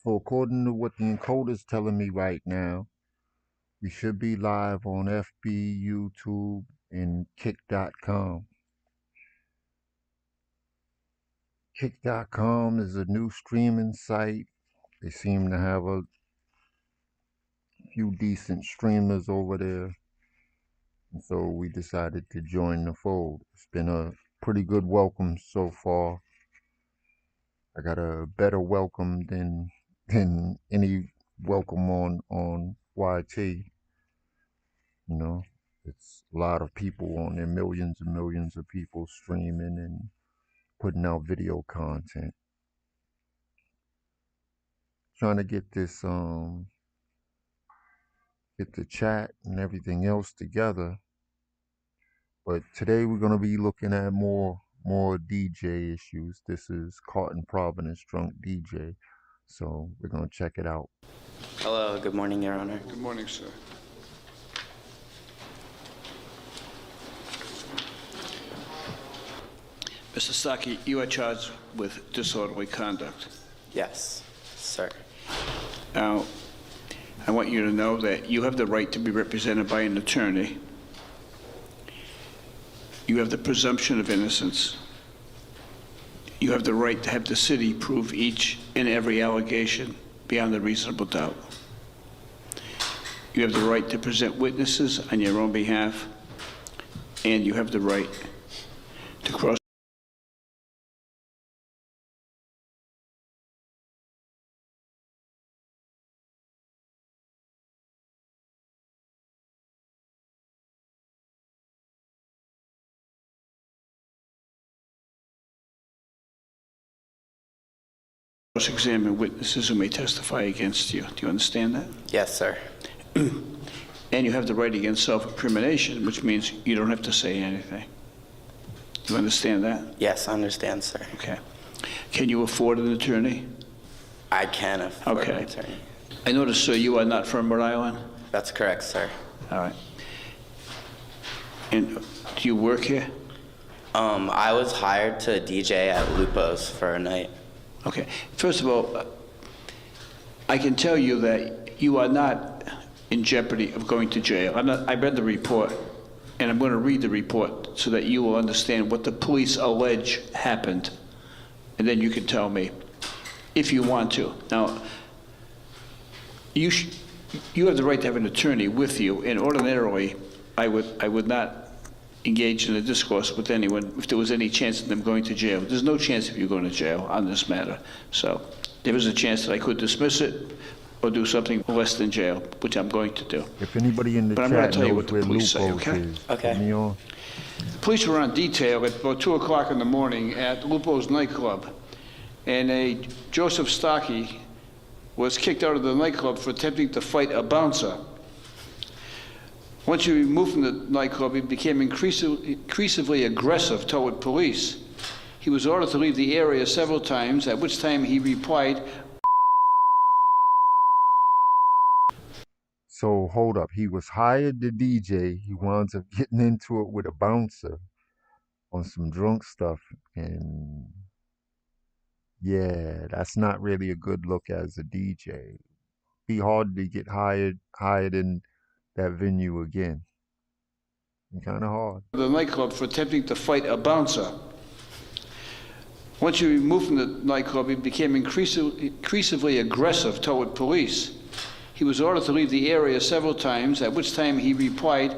So according to what the encoder's telling me right now, we should be live on FB, YouTube, and Kick.com. Kick.com is a new streaming site. They seem to have a few decent streamers over there. And so we decided to join the fold. It's been a pretty good welcome so far. I got a better welcome than any welcome on YT. You know, it's a lot of people on there, millions and millions of people streaming and putting out video content. Trying to get this get the chat and everything else together. But today we're gonna be looking at more DJ issues. This is Caught in Providence Drunk DJ. So we're gonna check it out. Hello, good morning, Your Honor. Good morning, sir. Mr. Saki, you are charged with disorderly conduct. Yes, sir. Now, I want you to know that you have the right to be represented by an attorney. You have the presumption of innocence. You have the right to have the city prove each and every allegation beyond a reasonable doubt. You have the right to present witnesses on your own behalf, and you have the right to cross examine witnesses who may testify against you. Do you understand that? Yes, sir. And you have the right against self-incrimination, which means you don't have to say anything. Do you understand that? Yes, I understand, sir. Okay. Can you afford an attorney? I can afford an attorney. I notice, sir, you are not from Rhode Island? That's correct, sir. All right. And do you work here? I was hired to DJ at Lupo's for a night. Okay. First of all, I can tell you that you are not in jeopardy of going to jail. I read the report, and I'm going to read the report so that you will understand what the police allege happened, and then you can tell me if you want to. Now, you have the right to have an attorney with you, and ordinarily, I would not engage in a discourse with anyone if there was any chance of them going to jail. There's no chance of you going to jail on this matter. So there is a chance that I could dismiss it or do something less than jail, which I'm going to do. If anybody in the But I'm going chat to tell you knows what where the police say, Lupo's okay? is, Okay. put me on. The police were on detail at about 2 o'clock in the morning at Lupo's nightclub, and a Joseph Stocky was kicked out of the nightclub for attempting to fight a bouncer. Once he removed from the nightclub, he became increasingly aggressive toward police. He was ordered to leave the area several times, at which time he replied. So hold up, he was hired to DJ. He winds up getting into it with a bouncer on some drunk stuff, and yeah, that's not really a good look as a DJ. Be hard to get hired in that venue again. Kind of hard. The nightclub for attempting to fight a bouncer. Once he removed from the nightclub, he became increasingly aggressive toward police. He was ordered to leave the area several times, at which time he replied.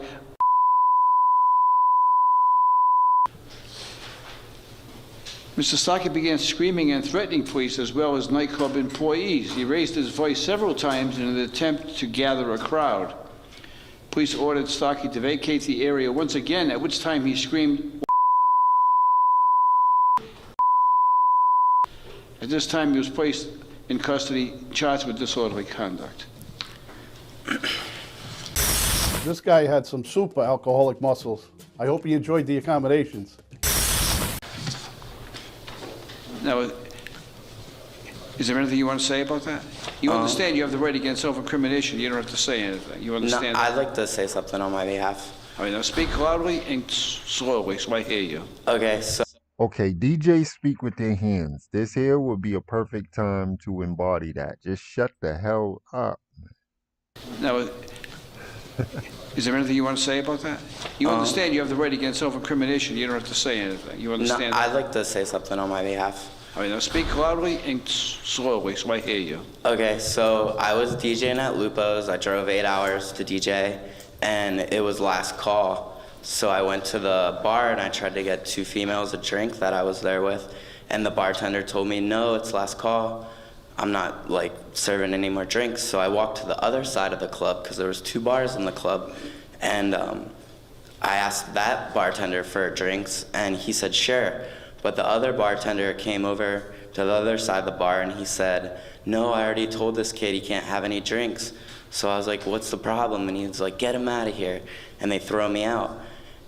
Mr. Stocky began screaming and threatening police as well as nightclub employees. He raised his voice several times in an attempt to gather a crowd. Police ordered Stocky to vacate the area once again, at which time he screamed. At this time, he was placed in custody, charged with disorderly conduct. This guy had some super alcoholic muscles. I hope he enjoyed the accommodations. Now, is there anything you want to say about that? You understand you have the right against self-incrimination. You don't have to say anything. You understand? No, I'd like to say something on my behalf. All right, now speak loudly and slowly so I hear you. Okay, so Okay, DJs speak with their hands. This here would be a perfect time to embody that. Just shut the hell up. Now, is there anything you want to say about that? You understand you have the right against self-incrimination. You don't have to say anything. You No, understand? I'd like to say something on my behalf. All right, now speak loudly and slowly so I hear you. Okay, so I was DJing at Lupo's. I drove 8 hours to DJ, and it was last call. So I went to the bar and I tried to get 2 females a drink that I was there with, and the bartender told me, no, it's last call. I'm not like serving any more drinks. So I walked to the other side of the club because there was 2 bars in the club, and I asked that bartender for drinks, and he said sure. But the other bartender came over to the other side of the bar and he said, no, I already told this kid he can't have any drinks. So I was like, what's the problem? And he was like, get him out of here. And they throw me out.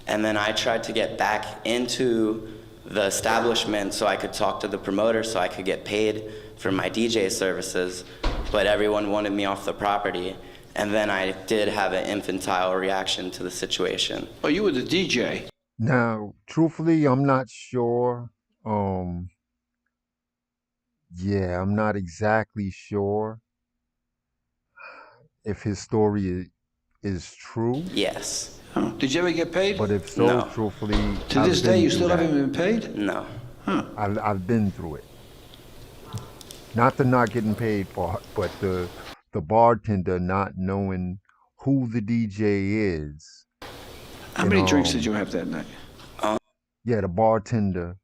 And then I tried to get back into the establishment so I could talk to the promoter so I could get paid for my DJ services, but everyone wanted me off the property. And then I did have an infantile reaction to the situation. Oh, you were the DJ. Now, truthfully, I'm not sure. Yeah, I'm not exactly sure if his story is true. Yes. Oh, did you ever get paid? But if so, No. truthfully, To this I've day, been you through still that. haven't been paid? No. I've been through it. Not the not getting paid part, but the bartender not knowing who the DJ is. How And, many drinks did you have that night? Yeah, the bartender,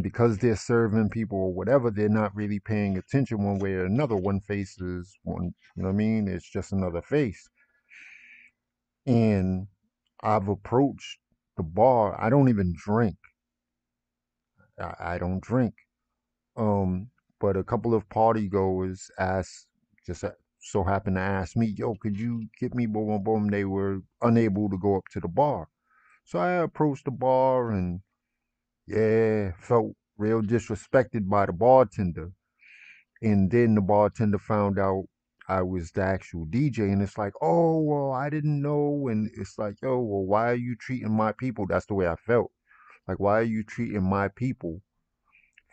because they're serving people or whatever, they're not really paying attention one way or another. One face is one, you know what I mean? It's just another face. And I've approached the bar. I don't even drink. I don't drink. But a couple of party goers so happened to ask me, yo, could you get me boom, boom, boom? They were unable to go up to the bar. So I approached the bar and yeah, felt real disrespected by the bartender. And then the bartender found out I was the actual DJ, and it's like, oh, well, I didn't know. And it's like, yo, well, why are you treating my people? That's the way I felt. Like, why are you treating my people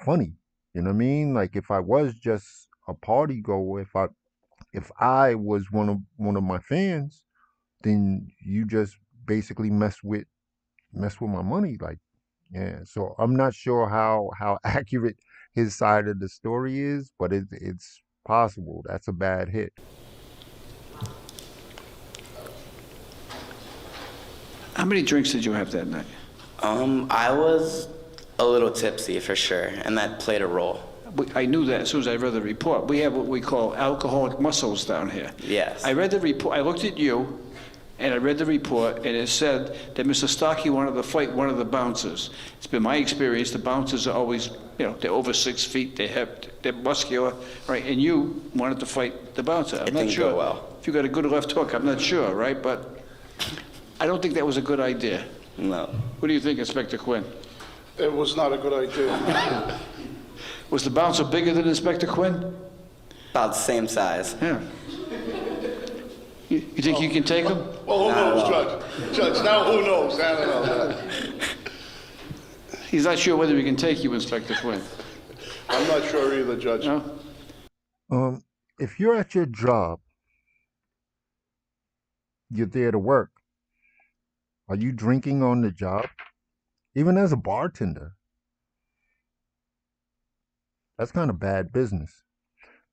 funny? You know what I mean? Like, if I was just a party goer, if I was one of my fans, then you just basically mess with my money. Like, yeah. So I'm not sure how accurate his side of the story is, but it's possible. That's a bad hit. How many drinks did you have that night? I was a little tipsy for sure, and that played a role. I knew that as soon as I read the report. We have what we call alcoholic muscles down here. Yes. I read the report, I looked at you, and I read the report, and it said that Mr. Starkey wanted to fight one of the bouncers. It's been my experience, the bouncers are always, they're over 6 feet, they're muscular, right? And you wanted to fight the bouncer. I'm It not didn't sure. go well. If you got a good left hook, I'm not sure, right? But I don't think that was a good idea. No. What do you think, Inspector Quinn? It was not a good idea. Was the bouncer bigger than Inspector Quinn? About the same size. Yeah. You think you can take him? Well, who knows, Judge? Judge, now who knows? I don't know. He's not sure whether he can take you, Inspector Quinn. I'm not sure either, Judge. No? If you're at your job, you're there to work. Are you drinking on the job? Even as a bartender? That's kind of bad business.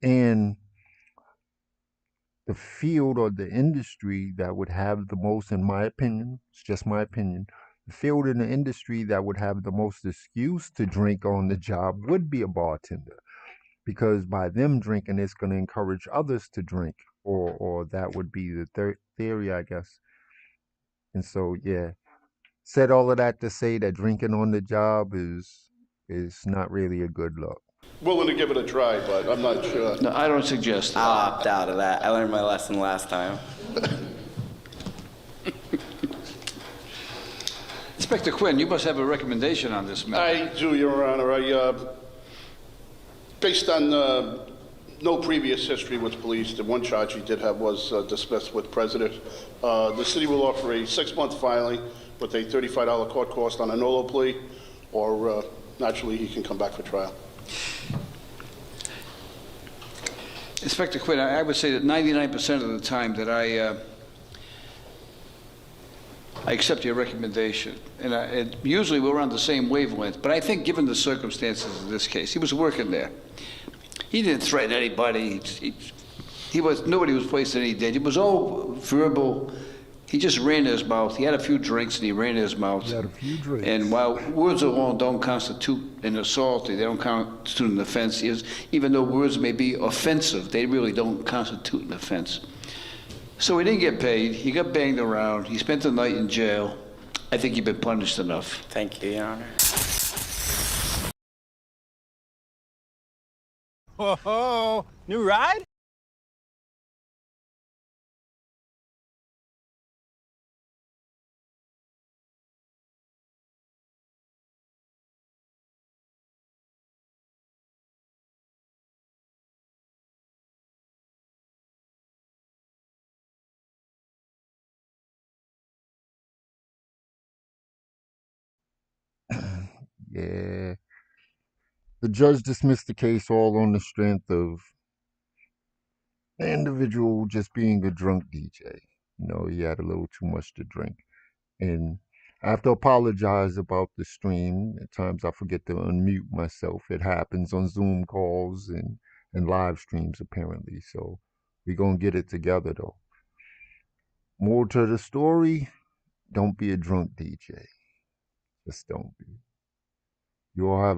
And the field or the industry that would have the most, in my opinion, it's just my opinion, the field in the industry that would have the most excuse to drink on the job would be a bartender. Because by them drinking, it's going to encourage others to drink, or that would be the theory, I guess. And so, yeah, said all of that to say that drinking on the job is not really a good look. Willing to give it a try, but I'm not sure. No, I don't suggest that. I'll opt out of that. I learned my lesson last time. Inspector Quinn, you must have a recommendation on this matter. I do, Your Honor. Based on no previous history with police, the one charge he did have was dismissed with prejudice. The city will offer a 6-month filing with a $35 court cost on a NOLO plea. or naturally he can come back for trial. Inspector Quinn, I would say that 99% of the time that I accept your recommendation, and usually we're on the same wavelength, but I think given the circumstances of this case, he was working there. He didn't threaten anybody. Nobody was placed in any danger. It was all verbal. He just ran his mouth. He had a few drinks and he ran his mouth. He had a few drinks. And while words alone don't constitute an assault, they don't constitute an offense, even though words may be offensive, they really don't constitute an offense. So he didn't get paid. He got banged around. He spent the night in jail. I think he'd been punished enough. Thank you, Your Honor. Whoa, new ride? Yeah. The judge dismissed the case all on the strength of the individual just being a drunk DJ. He had a little too much to drink. And I have to apologize about the stream. At times I forget to unmute myself. It happens on Zoom calls and live streams, apparently. So we're going to get it together, though. More to the story, don't be a drunk DJ. Just don't be. You all have a